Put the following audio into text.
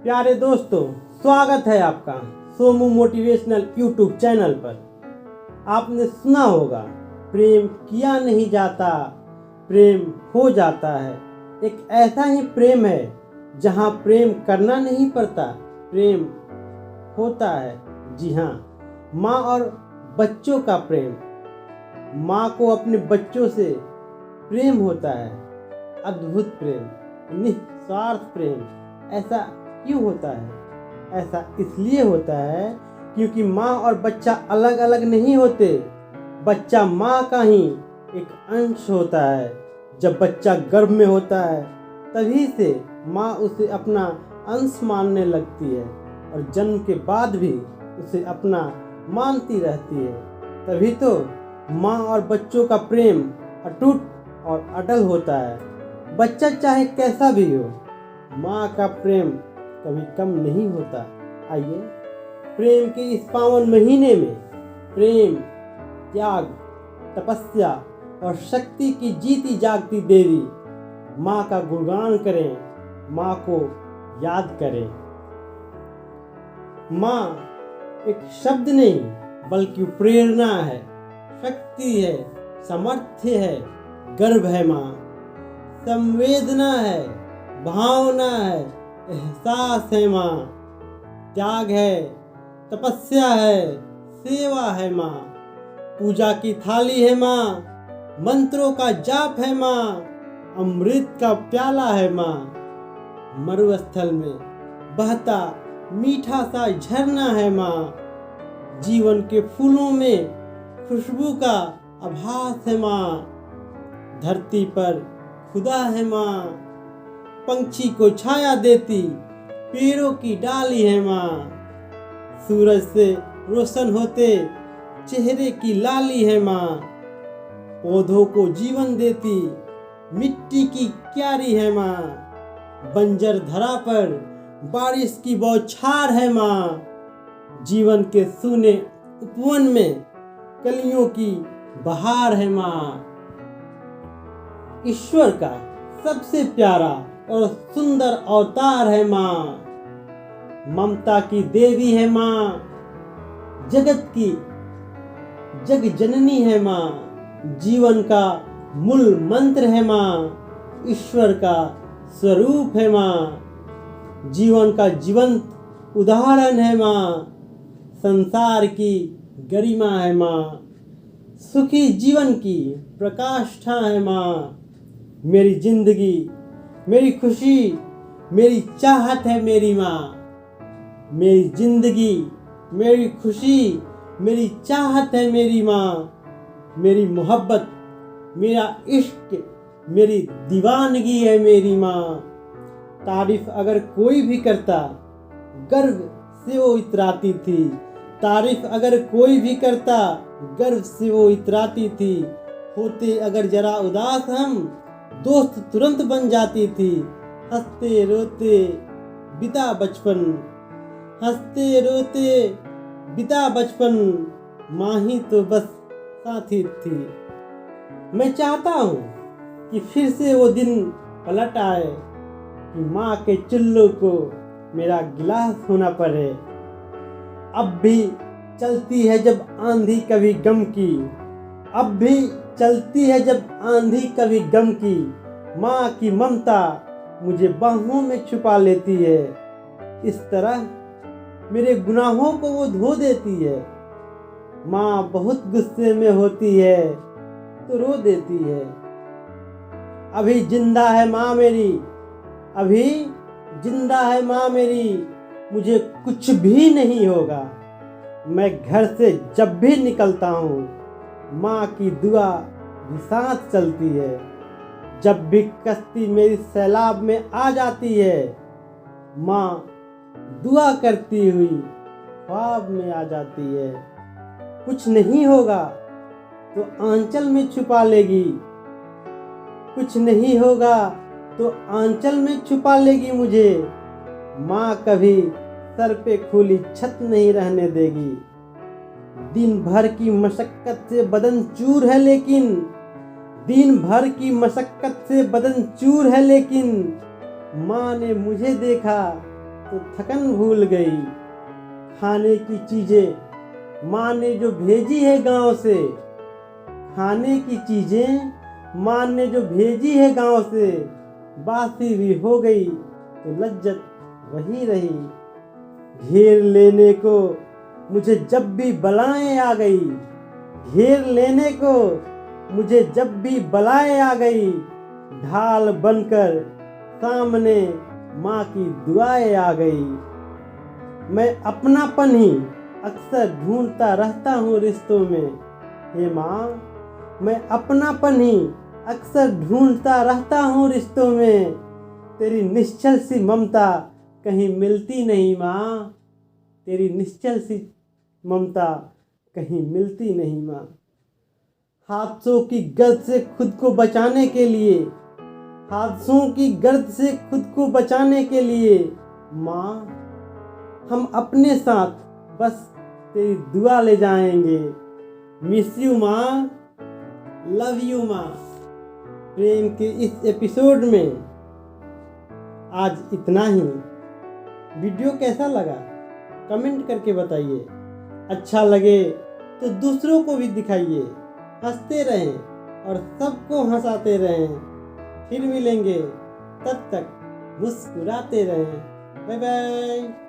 प्यारे दोस्तों, स्वागत है आपका सोमू मोटिवेशनल यूट्यूब चैनल पर। आपने सुना होगा, प्रेम किया नहीं जाता, प्रेम हो जाता है। एक ऐसा ही प्रेम है जहाँ प्रेम करना नहीं पड़ता, प्रेम होता है। जी हाँ, माँ और बच्चों का प्रेम। माँ को अपने बच्चों से प्रेम होता है, अद्भुत प्रेम, निस्वार्थ प्रेम। ऐसा क्यों होता है? ऐसा इसलिए होता है क्योंकि माँ और बच्चा अलग अलग नहीं होते। बच्चा माँ का ही एक अंश होता है। जब बच्चा गर्भ में होता है तभी से माँ उसे अपना अंश मानने लगती है और जन्म के बाद भी उसे अपना मानती रहती है। तभी तो माँ और बच्चों का प्रेम अटूट और अटल होता है। बच्चा चाहे कैसा भी हो, माँ का प्रेम कभी कम नहीं होता। आइए, प्रेम के इस पावन महीने में प्रेम, त्याग, तपस्या और शक्ति की जीती जागती देवी माँ का गुणगान करें, माँ को याद करें। माँ एक शब्द नहीं बल्कि प्रेरणा है, शक्ति है, सामर्थ्य है, गर्व है। माँ संवेदना है, भावना है, एहसास है। माँ त्याग है, तपस्या है, सेवा है। माँ पूजा की थाली है। माँ मंत्रों का जाप है। माँ अमृत का प्याला है। माँ मरुस्थल में बहता मीठा सा झरना है। माँ जीवन के फूलों में खुशबू का आभास है। माँ धरती पर खुदा है। माँ पंछी को छाया देती पेड़ों की डाली है। माँ सूरज से रोशन होते चेहरे की लाली है। माँ पौधों को जीवन देती मिट्टी की क्यारी है। माँ बंजर धरा पर बारिश की बौछार है। माँ जीवन के सूने उपवन में कलियों की बहार है। माँ ईश्वर का सबसे प्यारा और सुंदर अवतार है। माँ ममता की देवी है। माँ जगत की जग जननी है। माँ जीवन का मूल मंत्र है। माँ ईश्वर का स्वरूप है। माँ जीवन का जीवंत उदाहरण है। माँ संसार की गरिमा है। माँ सुखी जीवन की प्रकाष्ठा है। माँ मेरी जिंदगी, मेरी खुशी, मेरी चाहत है। मेरी माँ मेरी जिंदगी, मेरी खुशी, मेरी चाहत है। मेरी माँ मेरी मोहब्बत, मेरा इश्क, मेरी दीवानगी है। मेरी माँ तारीफ अगर कोई भी करता, गर्व से वो इतराती थी। तारीफ अगर कोई भी करता, गर्व से वो इतराती थी। होते अगर जरा उदास हम, दोस्त तुरंत बन जाती थी। हंसते रोते बिता बचपन, हंसते रोते बिता बचपन, माँ ही तो बस साथी थी। मैं चाहता हूँ कि फिर से वो दिन पलट आए कि माँ के चुल्लू को मेरा गिलास होना पड़े। अब भी चलती है जब आंधी कभी गम की, अब भी चलती है जब आंधी कभी गम की। माँ की ममता मुझे बाहों में छुपा लेती है। इस तरह मेरे गुनाहों को वो धो देती है। माँ बहुत गुस्से में होती है तो रो देती है। अभी जिंदा है माँ मेरी, अभी जिंदा है माँ मेरी, मुझे कुछ भी नहीं होगा। मैं घर से जब भी निकलता हूँ, माँ की दुआ भी साथ चलती है। जब भी कश्ती मेरी सैलाब में आ जाती है, माँ दुआ करती हुई ख्वाब में आ जाती है। कुछ नहीं होगा तो आंचल में छुपा लेगी, कुछ नहीं होगा तो आंचल में छुपा लेगी मुझे। माँ कभी सर पे खुली छत नहीं रहने देगी। दिन भर की मशक्कत से बदन चूर है लेकिन, दिन भर की मशक्कत से बदन चूर है लेकिन, माँ ने मुझे देखा तो थकन भूल गई। खाने की चीजें माँ ने जो भेजी है गांव से, खाने की चीजें माँ ने जो भेजी है गांव से, बासी भी हो गई तो लज्जत वही रही। घेर लेने को मुझे जब भी बलाएं आ गई, घेर लेने को मुझे जब भी बलाएं आ गई, ढाल बनकर सामने माँ की दुआएं आ गई। मैं अपनापन ही अक्सर ढूंढता रहता हूँ रिश्तों में, हे माँ मैं अपनापन ही अक्सर ढूंढता रहता हूँ रिश्तों में। तेरी निश्चल सी ममता कहीं मिलती नहीं माँ, तेरी निश्चल सी ममता कहीं मिलती नहीं माँ। हादसों की गर्द से खुद को बचाने के लिए, हादसों की गर्द से खुद को बचाने के लिए माँ हम अपने साथ बस तेरी दुआ ले जाएंगे। मिस यू माँ, लव यू माँ। प्रेम के इस एपिसोड में आज इतना ही। वीडियो कैसा लगा कमेंट करके बताइए। अच्छा लगे तो दूसरों को भी दिखाइए। हंसते रहें और सबको हंसाते रहें। फिर मिलेंगे, तब तक मुस्कुराते रहें। Bye bye.